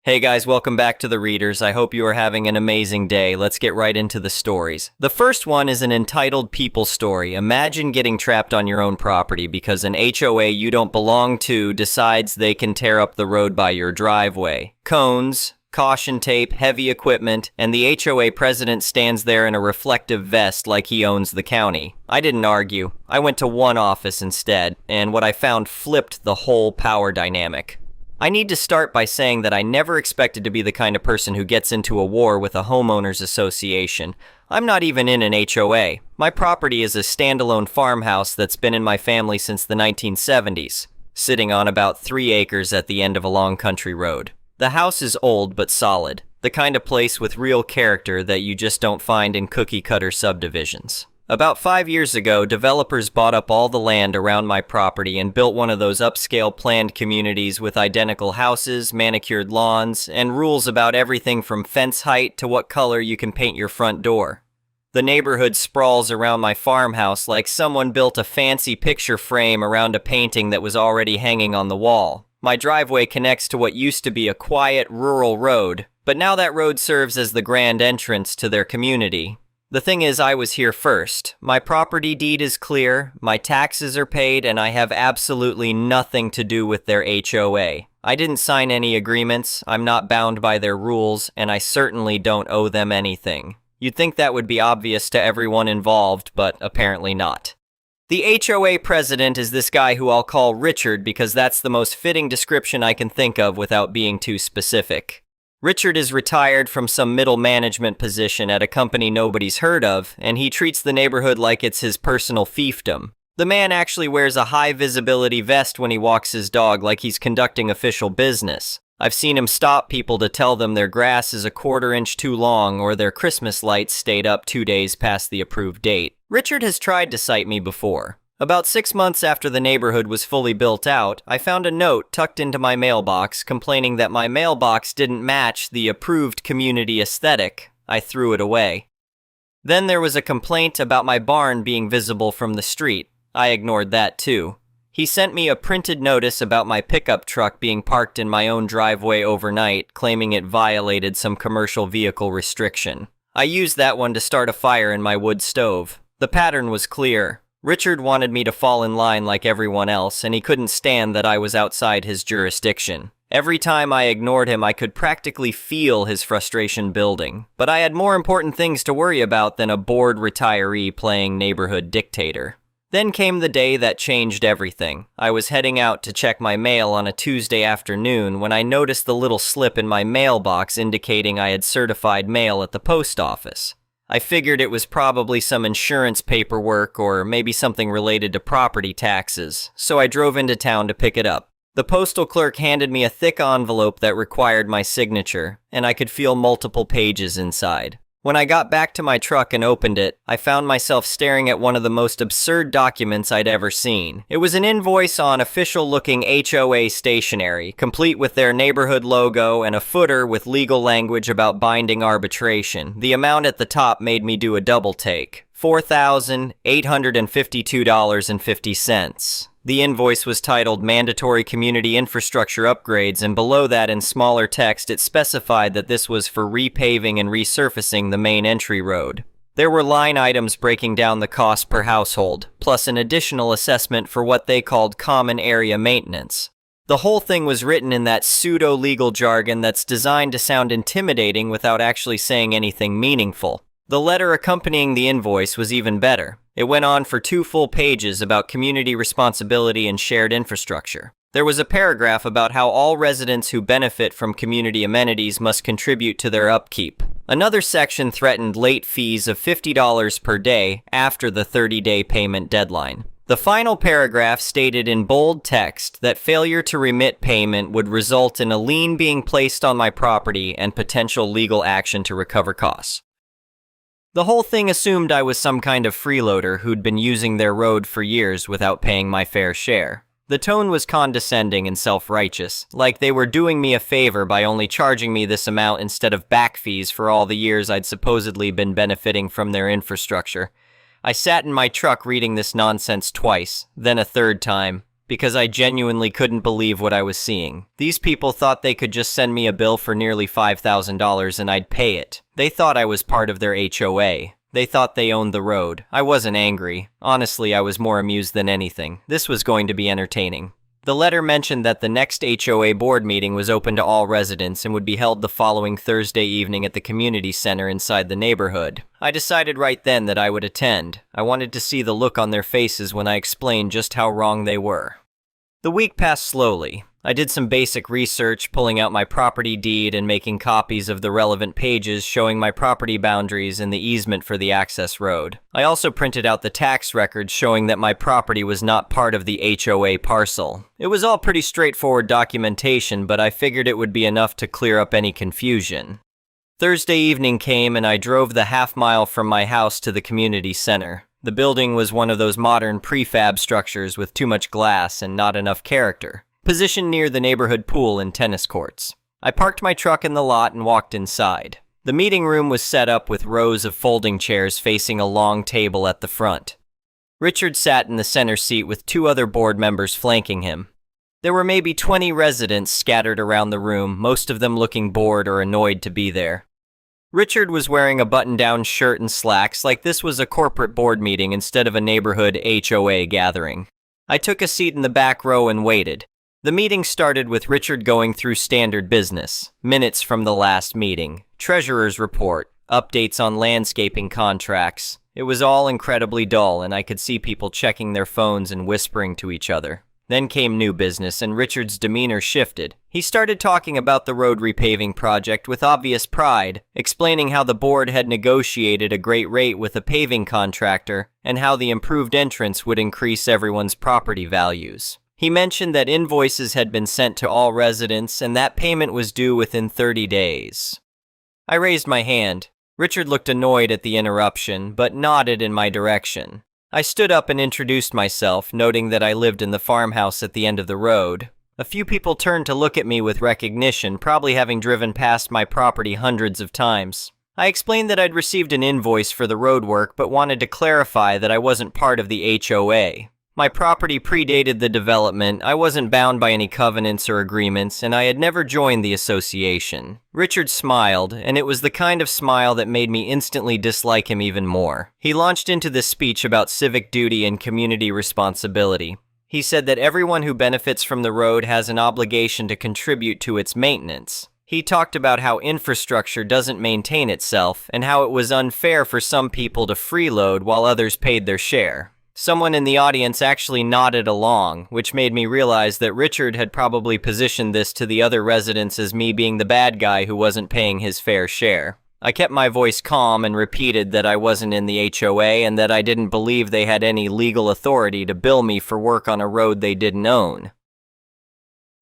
Hey guys, welcome back to The Readers. I hope you are having an amazing day. Let's get right into the stories. The first one is an entitled People story. Imagine getting trapped on your own property because an HOA you don't belong to decides they can tear up the road by your driveway. Cones, caution tape, heavy equipment, and the HOA president stands there in a reflective vest like he owns the county. I didn't argue. I went to one office instead, and what I found flipped the whole power dynamic. I need to start by saying that I never expected to be the kind of person who gets into a war with a homeowners association. I'm not even in an HOA. My property is a standalone farmhouse that's been in my family since the 1970s, sitting on about 3 acres at the end of a long country road. The house is old but solid, the kind of place with real character that you just don't find in cookie-cutter subdivisions. About 5 years ago, developers bought up all the land around my property and built one of those upscale planned communities with identical houses, manicured lawns, and rules about everything from fence height to what color you can paint your front door. The neighborhood sprawls around my farmhouse like someone built a fancy picture frame around a painting that was already hanging on the wall. My driveway connects to what used to be a quiet, rural road, but now that road serves as the grand entrance to their community. The thing is, I was here first. My property deed is clear, my taxes are paid, and I have absolutely nothing to do with their HOA. I didn't sign any agreements, I'm not bound by their rules, and I certainly don't owe them anything. You'd think that would be obvious to everyone involved, but apparently not. The HOA president is this guy who I'll call Richard because that's the most fitting description I can think of without being too specific. Richard is retired from some middle management position at a company nobody's heard of, and he treats the neighborhood like it's his personal fiefdom. The man actually wears a high-visibility vest when he walks his dog like he's conducting official business. I've seen him stop people to tell them their grass is a 1/4 inch too long or their Christmas lights stayed up 2 days past the approved date. Richard has tried to cite me before. About 6 months after the neighborhood was fully built out, I found a note tucked into my mailbox complaining that my mailbox didn't match the approved community aesthetic. I threw it away. Then there was a complaint about my barn being visible from the street. I ignored that too. He sent me a printed notice about my pickup truck being parked in my own driveway overnight, claiming it violated some commercial vehicle restriction. I used that one to start a fire in my wood stove. The pattern was clear. Richard wanted me to fall in line like everyone else, and he couldn't stand that I was outside his jurisdiction. Every time I ignored him, I could practically feel his frustration building. But I had more important things to worry about than a bored retiree playing neighborhood dictator. Then came the day that changed everything. I was heading out to check my mail on a Tuesday afternoon when I noticed the little slip in my mailbox indicating I had certified mail at the post office. I figured it was probably some insurance paperwork or maybe something related to property taxes, so I drove into town to pick it up. The postal clerk handed me a thick envelope that required my signature, and I could feel multiple pages inside. When I got back to my truck and opened it, I found myself staring at one of the most absurd documents I'd ever seen. It was an invoice on official-looking HOA stationery, complete with their neighborhood logo and a footer with legal language about binding arbitration. The amount at the top made me do a double take. $4,852.50. The invoice was titled Mandatory Community Infrastructure Upgrades, and below that in smaller text it specified that this was for repaving and resurfacing the main entry road. There were line items breaking down the cost per household, plus an additional assessment for what they called common area maintenance. The whole thing was written in that pseudo-legal jargon that's designed to sound intimidating without actually saying anything meaningful. The letter accompanying the invoice was even better. It went on for 2 full pages about community responsibility and shared infrastructure. There was a paragraph about how all residents who benefit from community amenities must contribute to their upkeep. Another section threatened late fees of $50 per day after the 30-day payment deadline. The final paragraph stated in bold text that failure to remit payment would result in a lien being placed on my property and potential legal action to recover costs. The whole thing assumed I was some kind of freeloader who'd been using their road for years without paying my fair share. The tone was condescending and self-righteous, like they were doing me a favor by only charging me this amount instead of back fees for all the years I'd supposedly been benefiting from their infrastructure. I sat in my truck reading this nonsense twice, then a third time. because I genuinely couldn't believe what I was seeing. These people thought they could just send me a bill for nearly $5,000 and I'd pay it. They thought I was part of their HOA. They thought they owned the road. I wasn't angry. Honestly, I was more amused than anything. This was going to be entertaining. The letter mentioned that the next HOA board meeting was open to all residents and would be held the following Thursday evening at the community center inside the neighborhood. I decided right then that I would attend. I wanted to see the look on their faces when I explained just how wrong they were. The week passed slowly. I did some basic research, pulling out my property deed and making copies of the relevant pages showing my property boundaries and the easement for the access road. I also printed out the tax records showing that my property was not part of the HOA parcel. It was all pretty straightforward documentation, but I figured it would be enough to clear up any confusion. Thursday evening came and I drove the half-mile from my house to the community center. The building was one of those modern prefab structures with too much glass and not enough character, positioned near the neighborhood pool and tennis courts. I parked my truck in the lot and walked inside. The meeting room was set up with rows of folding chairs facing a long table at the front. Richard sat in the center seat with 2 other board members flanking him. There were maybe 20 residents scattered around the room, most of them looking bored or annoyed to be there. Richard was wearing a button-down shirt and slacks like this was a corporate board meeting instead of a neighborhood HOA gathering. I took a seat in the back row and waited. The meeting started with Richard going through standard business, minutes from the last meeting, treasurer's report, updates on landscaping contracts. It was all incredibly dull, and I could see people checking their phones and whispering to each other. Then came new business, and Richard's demeanor shifted. He started talking about the road repaving project with obvious pride, explaining how the board had negotiated a great rate with a paving contractor, and how the improved entrance would increase everyone's property values. He mentioned that invoices had been sent to all residents, and that payment was due within 30 days. I raised my hand. Richard looked annoyed at the interruption, but nodded in my direction. I stood up and introduced myself, noting that I lived in the farmhouse at the end of the road. A few people turned to look at me with recognition, probably having driven past my property hundreds of times. I explained that I'd received an invoice for the road work, but wanted to clarify that I wasn't part of the HOA. My property predated the development, I wasn't bound by any covenants or agreements, and I had never joined the association. Richard smiled, and it was the kind of smile that made me instantly dislike him even more. He launched into this speech about civic duty and community responsibility. He said that everyone who benefits from the road has an obligation to contribute to its maintenance. He talked about how infrastructure doesn't maintain itself, and how it was unfair for some people to freeload while others paid their share. Someone in the audience actually nodded along, which made me realize that Richard had probably positioned this to the other residents as me being the bad guy who wasn't paying his fair share. I kept my voice calm and repeated that I wasn't in the HOA and that I didn't believe they had any legal authority to bill me for work on a road they didn't own.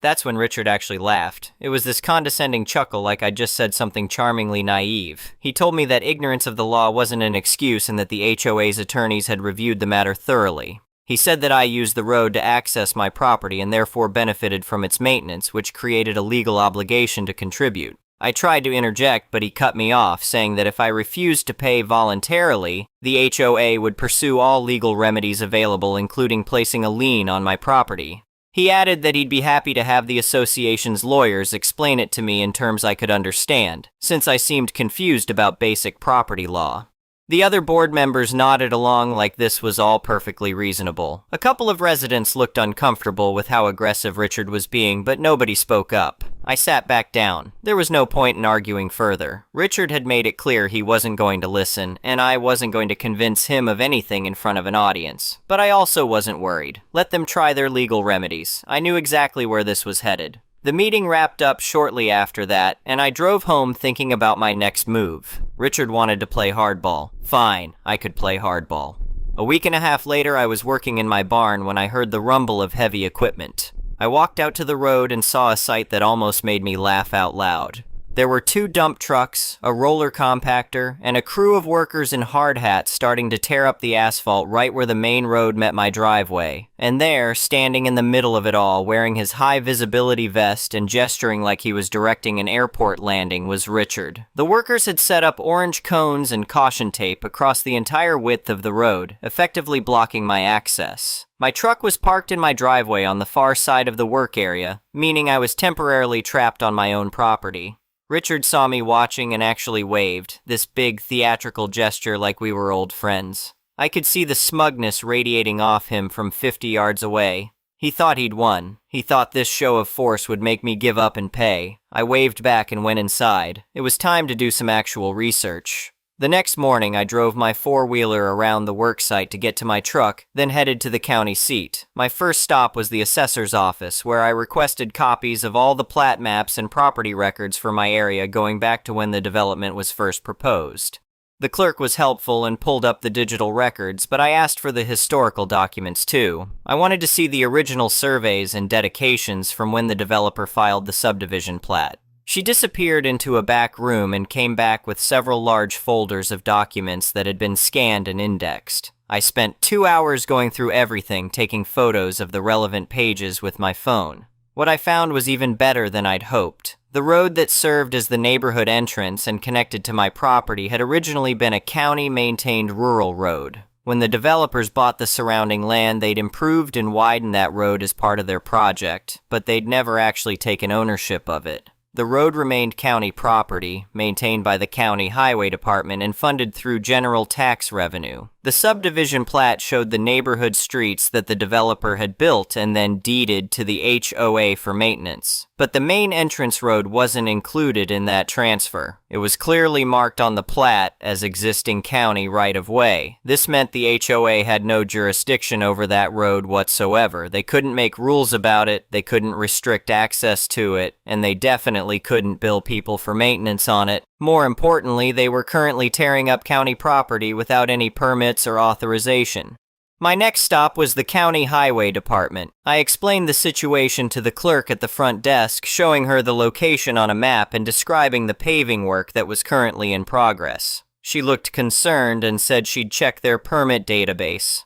That's when Richard actually laughed. It was this condescending chuckle like I'd just said something charmingly naive. He told me that ignorance of the law wasn't an excuse and that the HOA's attorneys had reviewed the matter thoroughly. He said that I used the road to access my property and therefore benefited from its maintenance, which created a legal obligation to contribute. I tried to interject, but he cut me off, saying that if I refused to pay voluntarily, the HOA would pursue all legal remedies available, including placing a lien on my property. He added that he'd be happy to have the association's lawyers explain it to me in terms I could understand, since I seemed confused about basic property law. The other board members nodded along like this was all perfectly reasonable. A couple of residents looked uncomfortable with how aggressive Richard was being, but nobody spoke up. I sat back down. There was no point in arguing further. Richard had made it clear he wasn't going to listen, and I wasn't going to convince him of anything in front of an audience. But I also wasn't worried. Let them try their legal remedies. I knew exactly where this was headed. The meeting wrapped up shortly after that, and I drove home thinking about my next move. Richard wanted to play hardball. Fine, I could play hardball. A week and a half later, I was working in my barn when I heard the rumble of heavy equipment. I walked out to the road and saw a sight that almost made me laugh out loud. There were 2 dump trucks, a roller compactor, and a crew of workers in hard hats starting to tear up the asphalt right where the main road met my driveway. And there, standing in the middle of it all, wearing his high-visibility vest and gesturing like he was directing an airport landing, was Richard. The workers had set up orange cones and caution tape across the entire width of the road, effectively blocking my access. My truck was parked in my driveway on the far side of the work area, meaning I was temporarily trapped on my own property. Richard saw me watching and actually waved, this big theatrical gesture like we were old friends. I could see the smugness radiating off him from 50 yards away. He thought he'd won. He thought this show of force would make me give up and pay. I waved back and went inside. It was time to do some actual research. The next morning, I drove my 4-wheeler around the worksite to get to my truck, then headed to the county seat. My first stop was the assessor's office, where I requested copies of all the plat maps and property records for my area going back to when the development was first proposed. The clerk was helpful and pulled up the digital records, but I asked for the historical documents too. I wanted to see the original surveys and dedications from when the developer filed the subdivision plat. She disappeared into a back room and came back with several large folders of documents that had been scanned and indexed. I spent 2 hours going through everything, taking photos of the relevant pages with my phone. What I found was even better than I'd hoped. The road that served as the neighborhood entrance and connected to my property had originally been a county-maintained rural road. When the developers bought the surrounding land, they'd improved and widened that road as part of their project, but they'd never actually taken ownership of it. The road remained county property, maintained by the county highway department and funded through general tax revenue. The subdivision plat showed the neighborhood streets that the developer had built and then deeded to the HOA for maintenance. But the main entrance road wasn't included in that transfer. It was clearly marked on the plat as existing county right-of-way. This meant the HOA had no jurisdiction over that road whatsoever. They couldn't make rules about it, they couldn't restrict access to it, and they definitely couldn't bill people for maintenance on it. More importantly, they were currently tearing up county property without any permits or authorization. My next stop was the county highway department. I explained the situation to the clerk at the front desk, showing her the location on a map and describing the paving work that was currently in progress. She looked concerned and said she'd check their permit database.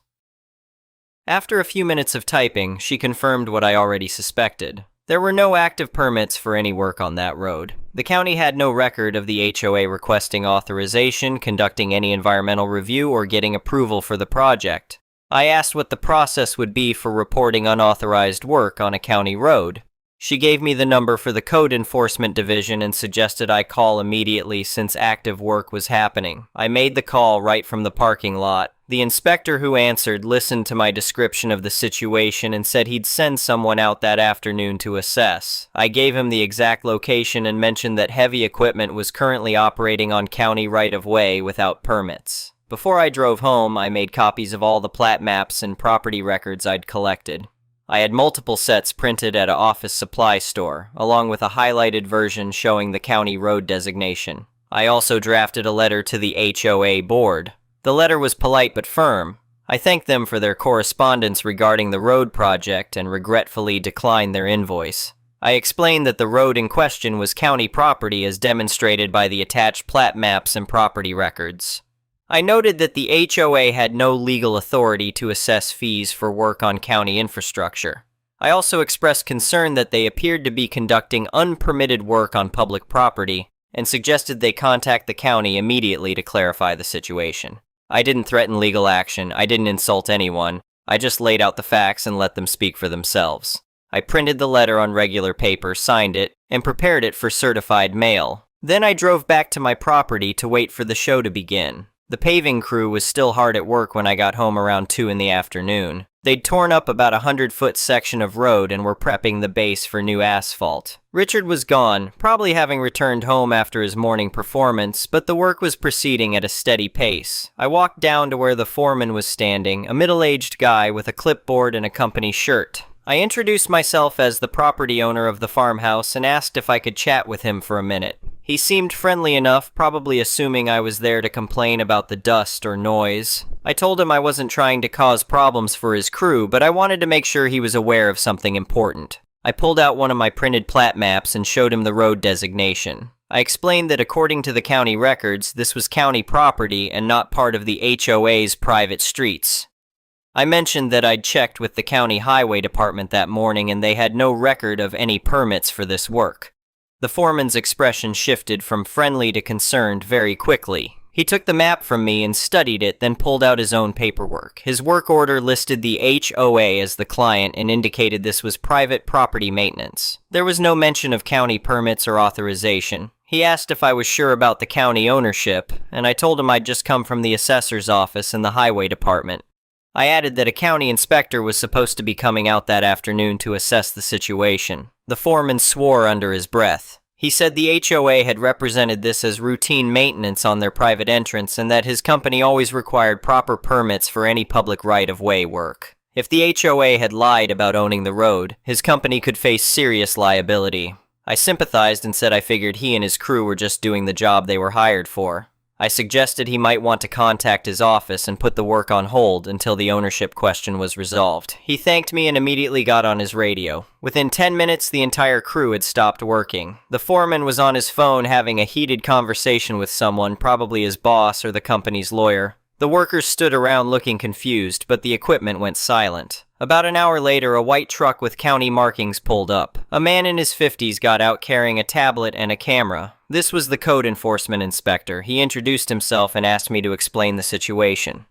After a few minutes of typing, she confirmed what I already suspected. There were no active permits for any work on that road. The county had no record of the HOA requesting authorization, conducting any environmental review, or getting approval for the project. I asked what the process would be for reporting unauthorized work on a county road. She gave me the number for the Code Enforcement Division and suggested I call immediately since active work was happening. I made the call right from the parking lot. The inspector who answered listened to my description of the situation and said he'd send someone out that afternoon to assess. I gave him the exact location and mentioned that heavy equipment was currently operating on county right-of-way without permits. Before I drove home, I made copies of all the plat maps and property records I'd collected. I had multiple sets printed at an office supply store, along with a highlighted version showing the county road designation. I also drafted a letter to the HOA board. The letter was polite but firm. I thanked them for their correspondence regarding the road project and regretfully declined their invoice. I explained that the road in question was county property as demonstrated by the attached plat maps and property records. I noted that the HOA had no legal authority to assess fees for work on county infrastructure. I also expressed concern that they appeared to be conducting unpermitted work on public property and suggested they contact the county immediately to clarify the situation. I didn't threaten legal action, I didn't insult anyone, I just laid out the facts and let them speak for themselves. I printed the letter on regular paper, signed it, and prepared it for certified mail. Then I drove back to my property to wait for the show to begin. The paving crew was still hard at work when I got home around 2 in the afternoon. They'd torn up about a 100-foot section of road and were prepping the base for new asphalt. Richard was gone, probably having returned home after his morning performance, but the work was proceeding at a steady pace. I walked down to where the foreman was standing, a middle-aged guy with a clipboard and a company shirt. I introduced myself as the property owner of the farmhouse and asked if I could chat with him for a minute. He seemed friendly enough, probably assuming I was there to complain about the dust or noise. I told him I wasn't trying to cause problems for his crew, but I wanted to make sure he was aware of something important. I pulled out one of my printed plat maps and showed him the road designation. I explained that according to the county records, this was county property and not part of the HOA's private streets. I mentioned that I'd checked with the county highway department that morning and they had no record of any permits for this work. The foreman's expression shifted from friendly to concerned very quickly. He took the map from me and studied it, then pulled out his own paperwork. His work order listed the HOA as the client and indicated this was private property maintenance. There was no mention of county permits or authorization. He asked if I was sure about the county ownership, and I told him I'd just come from the assessor's office and the highway department. I added that a county inspector was supposed to be coming out that afternoon to assess the situation. The foreman swore under his breath. He said the HOA had represented this as routine maintenance on their private entrance and that his company always required proper permits for any public right-of-way work. If the HOA had lied about owning the road, his company could face serious liability. I sympathized and said I figured he and his crew were just doing the job they were hired for. I suggested he might want to contact his office and put the work on hold until the ownership question was resolved. He thanked me and immediately got on his radio. Within 10 minutes, the entire crew had stopped working. The foreman was on his phone having a heated conversation with someone, probably his boss or the company's lawyer. The workers stood around looking confused, but the equipment went silent. About an hour later, a white truck with county markings pulled up. A man in his 50s got out carrying a tablet and a camera. This was the code enforcement inspector. He introduced himself and asked me to explain the situation.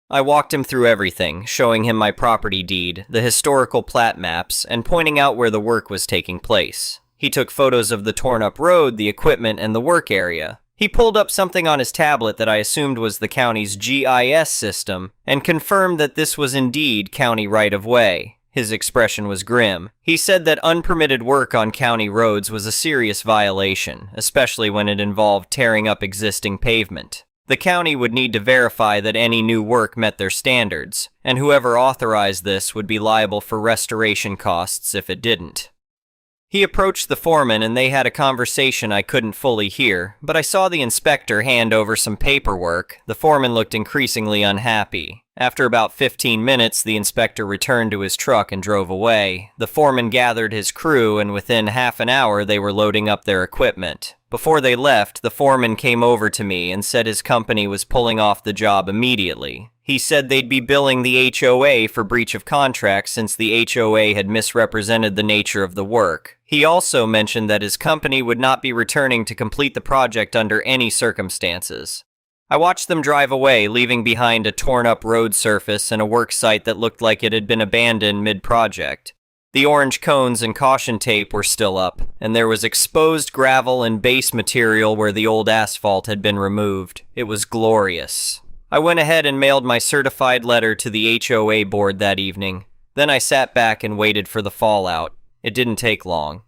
I walked him through everything, showing him my property deed, the historical plat maps, and pointing out where the work was taking place. He took photos of the torn-up road, the equipment, and the work area. He pulled up something on his tablet that I assumed was the county's GIS system, and confirmed that this was indeed county right-of-way. His expression was grim. He said that unpermitted work on county roads was a serious violation, especially when it involved tearing up existing pavement. The county would need to verify that any new work met their standards, and whoever authorized this would be liable for restoration costs if it didn't. He approached the foreman and they had a conversation I couldn't fully hear, but I saw the inspector hand over some paperwork. The foreman looked increasingly unhappy. After about 15 minutes, the inspector returned to his truck and drove away. The foreman gathered his crew, and within half an hour they were loading up their equipment. Before they left, the foreman came over to me and said his company was pulling off the job immediately. He said they'd be billing the HOA for breach of contract since the HOA had misrepresented the nature of the work. He also mentioned that his company would not be returning to complete the project under any circumstances. I watched them drive away, leaving behind a torn-up road surface and a work site that looked like it had been abandoned mid-project. The orange cones and caution tape were still up, and there was exposed gravel and base material where the old asphalt had been removed. It was glorious. I went ahead and mailed my certified letter to the HOA board that evening. Then I sat back and waited for the fallout. It didn't take long.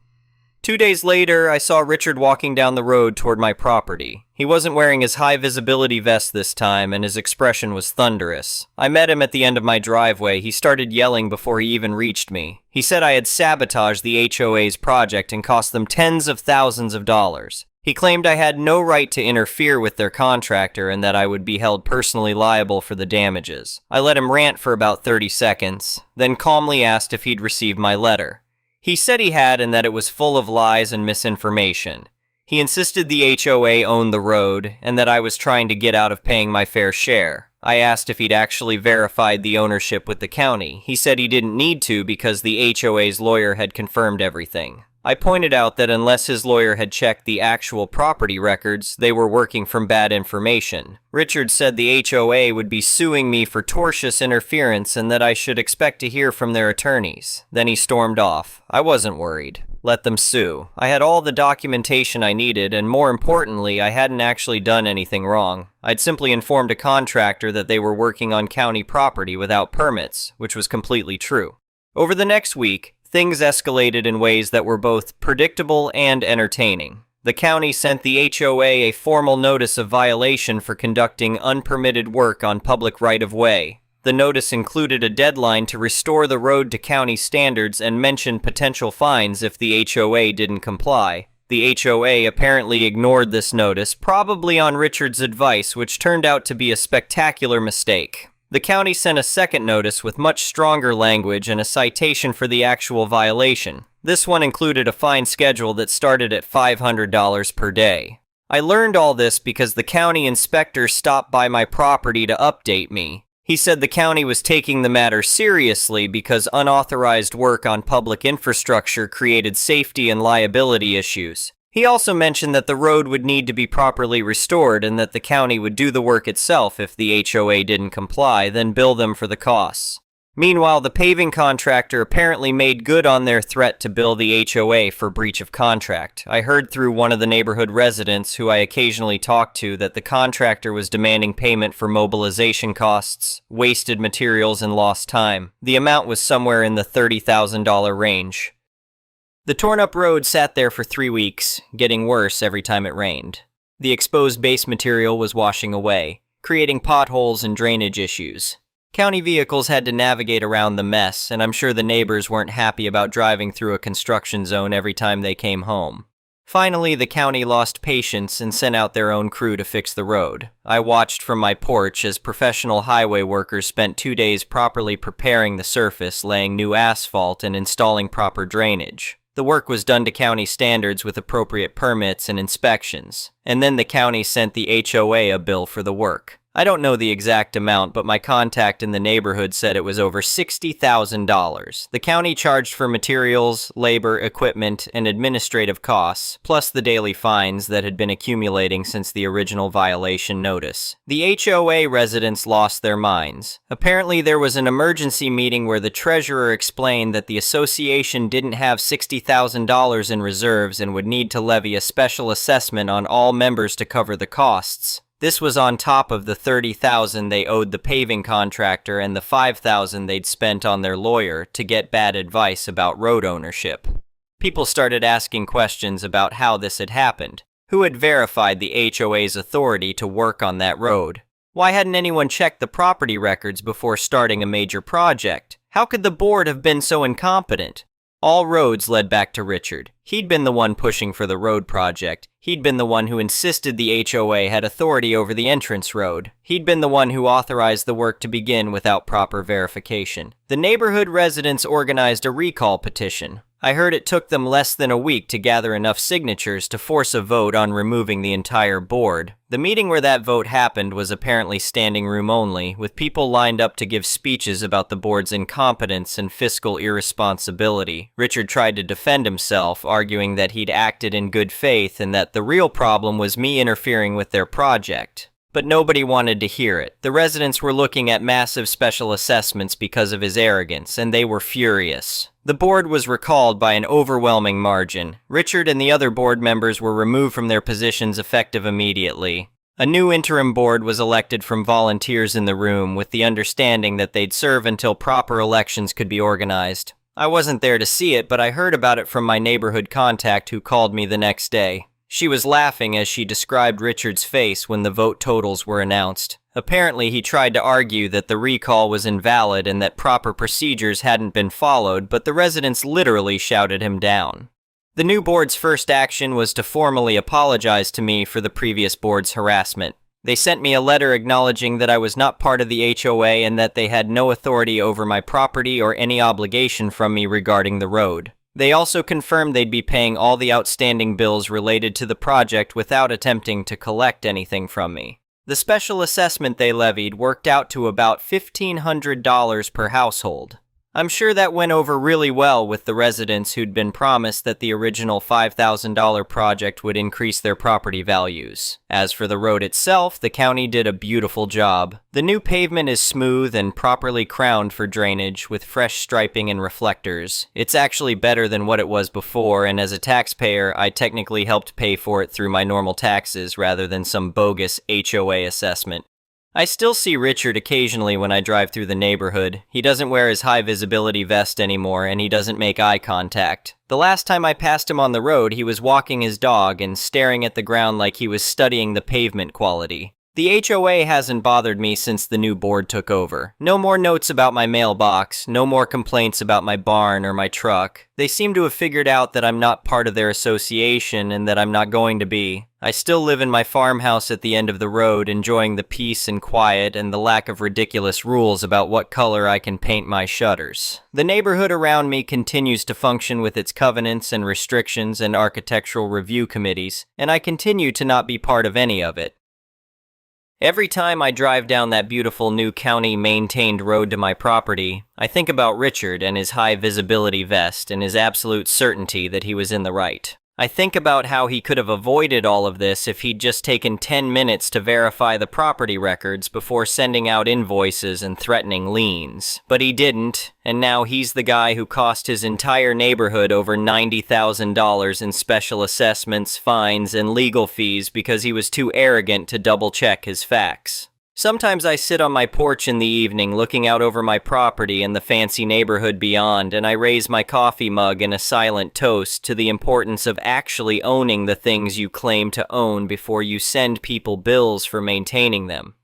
2 days later, I saw Richard walking down the road toward my property. He wasn't wearing his high-visibility vest this time, and his expression was thunderous. I met him at the end of my driveway. He started yelling before he even reached me. He said I had sabotaged the HOA's project and cost them tens of thousands of dollars. He claimed I had no right to interfere with their contractor and that I would be held personally liable for the damages. I let him rant for about 30 seconds, then calmly asked if he'd received my letter. He said he had and that it was full of lies and misinformation. He insisted the HOA owned the road and that I was trying to get out of paying my fair share. I asked if he'd actually verified the ownership with the county. He said he didn't need to because the HOA's lawyer had confirmed everything. I pointed out that unless his lawyer had checked the actual property records, they were working from bad information. Richard said the HOA would be suing me for tortious interference and that I should expect to hear from their attorneys. Then he stormed off. I wasn't worried. Let them sue. I had all the documentation I needed, and more importantly, I hadn't actually done anything wrong. I'd simply informed a contractor that they were working on county property without permits, which was completely true. Over the next week, things escalated in ways that were both predictable and entertaining. The county sent the HOA a formal notice of violation for conducting unpermitted work on public right-of-way. The notice included a deadline to restore the road to county standards and mentioned potential fines if the HOA didn't comply. The HOA apparently ignored this notice, probably on Richard's advice, which turned out to be a spectacular mistake. The county sent a second notice with much stronger language and a citation for the actual violation. This one included a fine schedule that started at $500 per day. I learned all this because the county inspector stopped by my property to update me. He said the county was taking the matter seriously because unauthorized work on public infrastructure created safety and liability issues. He also mentioned that the road would need to be properly restored and that the county would do the work itself if the HOA didn't comply, then bill them for the costs. Meanwhile, the paving contractor apparently made good on their threat to bill the HOA for breach of contract. I heard through one of the neighborhood residents who I occasionally talk to that the contractor was demanding payment for mobilization costs, wasted materials, and lost time. The amount was somewhere in the $30,000 range. The torn-up road sat there for 3 weeks, getting worse every time it rained. The exposed base material was washing away, creating potholes and drainage issues. County vehicles had to navigate around the mess, and I'm sure the neighbors weren't happy about driving through a construction zone every time they came home. Finally, the county lost patience and sent out their own crew to fix the road. I watched from my porch as professional highway workers spent 2 days properly preparing the surface, laying new asphalt, and installing proper drainage. The work was done to county standards with appropriate permits and inspections, and then the county sent the HOA a bill for the work. I don't know the exact amount, but my contact in the neighborhood said it was over $60,000. The county charged for materials, labor, equipment, and administrative costs, plus the daily fines that had been accumulating since the original violation notice. The HOA residents lost their minds. Apparently, there was an emergency meeting where the treasurer explained that the association didn't have $60,000 in reserves and would need to levy a special assessment on all members to cover the costs. This was on top of the $30,000 they owed the paving contractor and the $5,000 they'd spent on their lawyer to get bad advice about road ownership. People started asking questions about how this had happened. Who had verified the HOA's authority to work on that road? Why hadn't anyone checked the property records before starting a major project? How could the board have been so incompetent? All roads led back to Richard. He'd been the one pushing for the road project. He'd been the one who insisted the HOA had authority over the entrance road. He'd been the one who authorized the work to begin without proper verification. The neighborhood residents organized a recall petition. I heard it took them less than a week to gather enough signatures to force a vote on removing the entire board. The meeting where that vote happened was apparently standing room only, with people lined up to give speeches about the board's incompetence and fiscal irresponsibility. Richard tried to defend himself, arguing that he'd acted in good faith and that the real problem was me interfering with their project. But nobody wanted to hear it. The residents were looking at massive special assessments because of his arrogance, and they were furious. The board was recalled by an overwhelming margin. Richard and the other board members were removed from their positions effective immediately. A new interim board was elected from volunteers in the room with the understanding that they'd serve until proper elections could be organized. I wasn't there to see it, but I heard about it from my neighborhood contact who called me the next day. She was laughing as she described Richard's face when the vote totals were announced. Apparently, he tried to argue that the recall was invalid and that proper procedures hadn't been followed, but the residents literally shouted him down. The new board's first action was to formally apologize to me for the previous board's harassment. They sent me a letter acknowledging that I was not part of the HOA and that they had no authority over my property or any obligation from me regarding the road. They also confirmed they'd be paying all the outstanding bills related to the project without attempting to collect anything from me. The special assessment they levied worked out to about $1,500 per household. I'm sure that went over really well with the residents who'd been promised that the original $5,000 project would increase their property values. As for the road itself, the county did a beautiful job. The new pavement is smooth and properly crowned for drainage with fresh striping and reflectors. It's actually better than what it was before, and as a taxpayer, I technically helped pay for it through my normal taxes rather than some bogus HOA assessment. I still see Richard occasionally when I drive through the neighborhood. He doesn't wear his high-visibility vest anymore, and he doesn't make eye contact. The last time I passed him on the road, he was walking his dog and staring at the ground like he was studying the pavement quality. The HOA hasn't bothered me since the new board took over. No more notes about my mailbox, no more complaints about my barn or my truck. They seem to have figured out that I'm not part of their association and that I'm not going to be. I still live in my farmhouse at the end of the road, enjoying the peace and quiet and the lack of ridiculous rules about what color I can paint my shutters. The neighborhood around me continues to function with its covenants and restrictions and architectural review committees, and I continue to not be part of any of it. Every time I drive down that beautiful new county-maintained road to my property, I think about Richard and his high-visibility vest and his absolute certainty that he was in the right. I think about how he could have avoided all of this if he'd just taken 10 minutes to verify the property records before sending out invoices and threatening liens. But he didn't, and now he's the guy who cost his entire neighborhood over $90,000 in special assessments, fines, and legal fees because he was too arrogant to double-check his facts. Sometimes I sit on my porch in the evening looking out over my property and the fancy neighborhood beyond, and I raise my coffee mug in a silent toast to the importance of actually owning the things you claim to own before you send people bills for maintaining them.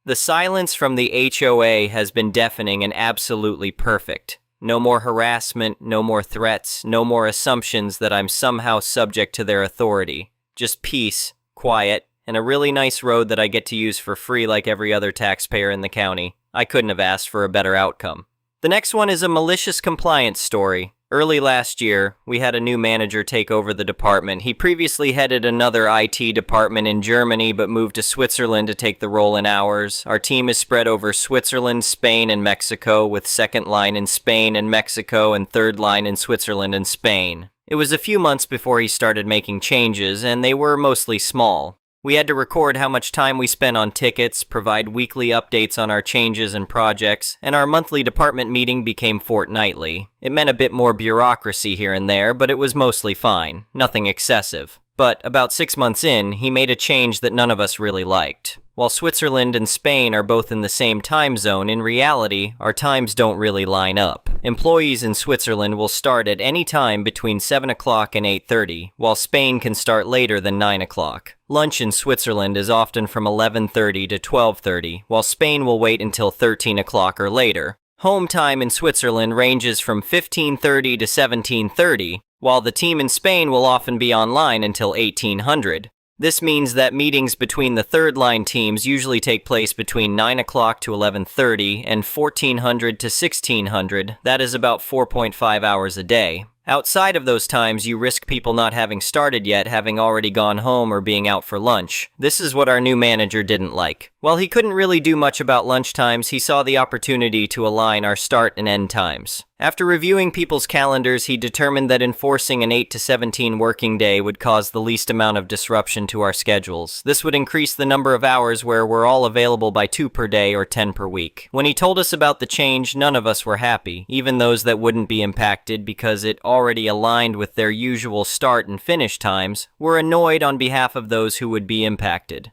The silence from the HOA has been deafening and absolutely perfect. No more harassment, no more threats, no more assumptions that I'm somehow subject to their authority. Just peace, quiet, and a really nice road that I get to use for free like every other taxpayer in the county. I couldn't have asked for a better outcome. The next one is a malicious compliance story. Early last year, we had a new manager take over the department. He previously headed another IT department in Germany but moved to Switzerland to take the role in ours. Our team is spread over Switzerland, Spain, and Mexico, with second line in Spain and Mexico and third line in Switzerland and Spain. It was a few months before he started making changes, and they were mostly small. We had to record how much time we spent on tickets, provide weekly updates on our changes and projects, and our monthly department meeting became fortnightly. It meant a bit more bureaucracy here and there, but it was mostly fine, nothing excessive. But about 6 months in, he made a change that none of us really liked. While Switzerland and Spain are both in the same time zone, in reality, our times don't really line up. Employees in Switzerland will start at any time between 7 o'clock and 8:30, while Spain can start later than 9 o'clock. Lunch in Switzerland is often from 11:30 to 12:30, while Spain will wait until 13 o'clock or later. Home time in Switzerland ranges from 15:30 to 17:30, while the team in Spain will often be online until 1800. This means that meetings between the third-line teams usually take place between 9 o'clock to 11:30 and 1400 to 1600. That is about 4.5 hours a day. Outside of those times, you risk people not having started yet, having already gone home, or being out for lunch. This is what our new manager didn't like. While he couldn't really do much about lunch times, he saw the opportunity to align our start and end times. After reviewing people's calendars, he determined that enforcing an 8 to 17 working day would cause the least amount of disruption to our schedules. This would increase the number of hours where we're all available by 2 per day or 10 per week. When he told us about the change, none of us were happy, even those that wouldn't be impacted because it already aligned with their usual start and finish times, were annoyed on behalf of those who would be impacted.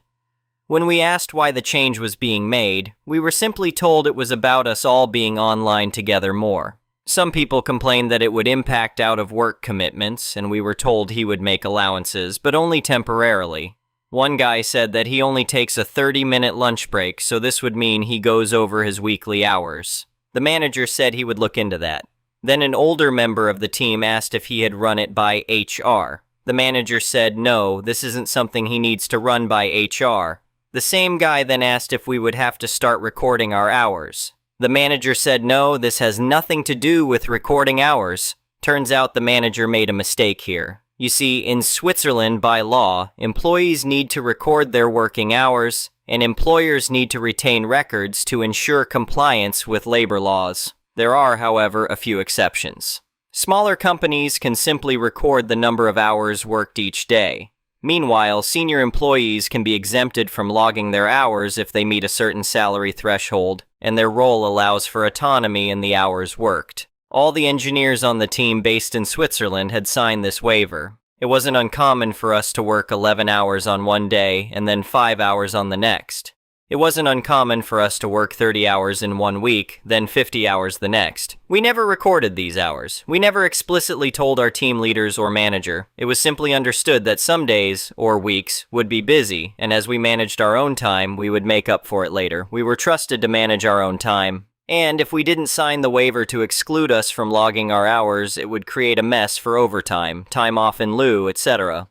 When we asked why the change was being made, we were simply told it was about us all being online together more. Some people complained that it would impact out-of-work commitments, and we were told he would make allowances, but only temporarily. One guy said that he only takes a 30-minute lunch break, so this would mean he goes over his weekly hours. The manager said he would look into that. Then an older member of the team asked if he had run it by HR. The manager said no, this isn't something he needs to run by HR. The same guy then asked if we would have to start recording our hours. The manager said no, this has nothing to do with recording hours. Turns out the manager made a mistake here. You see, in Switzerland, by law, employees need to record their working hours, and employers need to retain records to ensure compliance with labor laws. There are, however, a few exceptions. Smaller companies can simply record the number of hours worked each day. Meanwhile, senior employees can be exempted from logging their hours if they meet a certain salary threshold, and their role allows for autonomy in the hours worked. All the engineers on the team based in Switzerland had signed this waiver. It wasn't uncommon for us to work 11 hours on one day and then 5 hours on the next. It wasn't uncommon for us to work 30 hours in 1 week, then 50 hours the next. We never recorded these hours. We never explicitly told our team leaders or manager. It was simply understood that some days, or weeks, would be busy, and as we managed our own time, we would make up for it later. We were trusted to manage our own time. And if we didn't sign the waiver to exclude us from logging our hours, it would create a mess for overtime, time off in lieu, etc.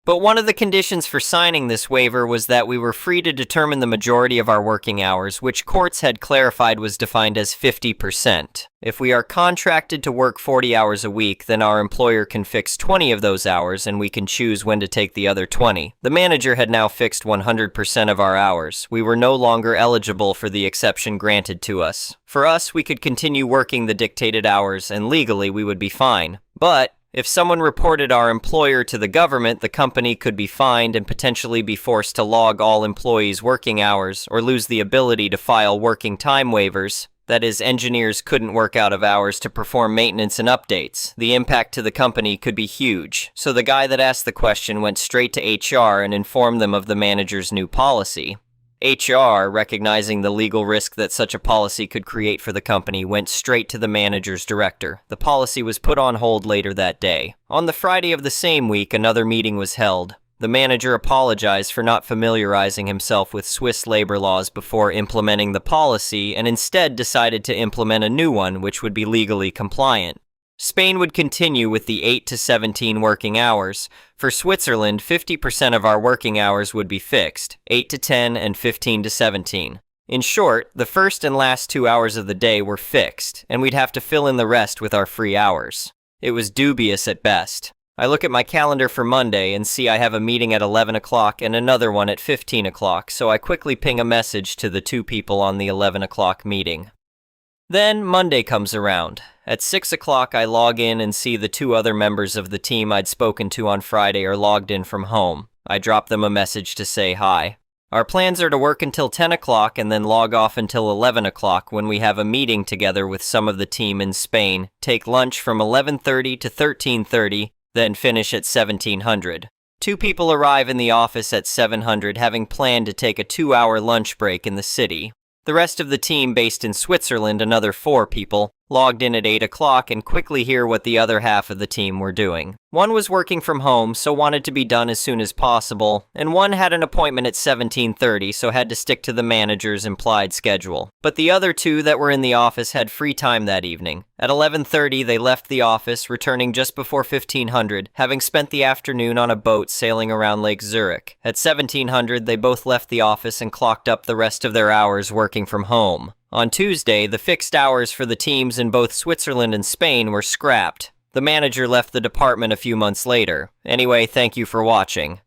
But one of the conditions for signing this waiver was that we were free to determine the majority of our working hours, which courts had clarified was defined as 50%. If we are contracted to work 40 hours a week, then our employer can fix 20 of those hours and we can choose when to take the other 20. The manager had now fixed 100% of our hours. We were no longer eligible for the exception granted to us. For us, we could continue working the dictated hours and legally we would be fine. But if someone reported our employer to the government, the company could be fined and potentially be forced to log all employees' working hours or lose the ability to file working time waivers. That is, engineers couldn't work out of hours to perform maintenance and updates. The impact to the company could be huge. So the guy that asked the question went straight to HR and informed them of the manager's new policy. HR, recognizing the legal risk that such a policy could create for the company, went straight to the manager's director. The policy was put on hold later that day. On the Friday of the same week, another meeting was held. The manager apologized for not familiarizing himself with Swiss labor laws before implementing the policy and instead decided to implement a new one which would be legally compliant. Spain would continue with the 8 to 17 working hours. For Switzerland, 50% of our working hours would be fixed, 8 to 10 and 15 to 17. In short, the first and last 2 hours of the day were fixed, and we'd have to fill in the rest with our free hours. It was dubious at best. I look at my calendar for Monday and see I have a meeting at 11 o'clock and another one at 15 o'clock, so I quickly ping a message to the 2 people on the 11 o'clock meeting. Then Monday comes around. At 6 o'clock, I log in and see the 2 other members of the team I'd spoken to on Friday are logged in from home. I drop them a message to say hi. Our plans are to work until 10 o'clock and then log off until 11 o'clock when we have a meeting together with some of the team in Spain, take lunch from 11:30 to 13:30, then finish at 1700. 2 people arrive in the office at 700, having planned to take a 2-hour lunch break in the city. The rest of the team based in Switzerland, another 4 people, logged in at 8 o'clock and quickly hear what the other half of the team were doing. One was working from home, so wanted to be done as soon as possible, and one had an appointment at 17:30, so had to stick to the manager's implied schedule. But the other 2 that were in the office had free time that evening. At 11:30, they left the office, returning just before 1500, having spent the afternoon on a boat sailing around Lake Zurich. At 1700, they both left the office and clocked up the rest of their hours working from home. On Tuesday, the fixed hours for the teams in both Switzerland and Spain were scrapped. The manager left the department a few months later. Anyway, thank you for watching.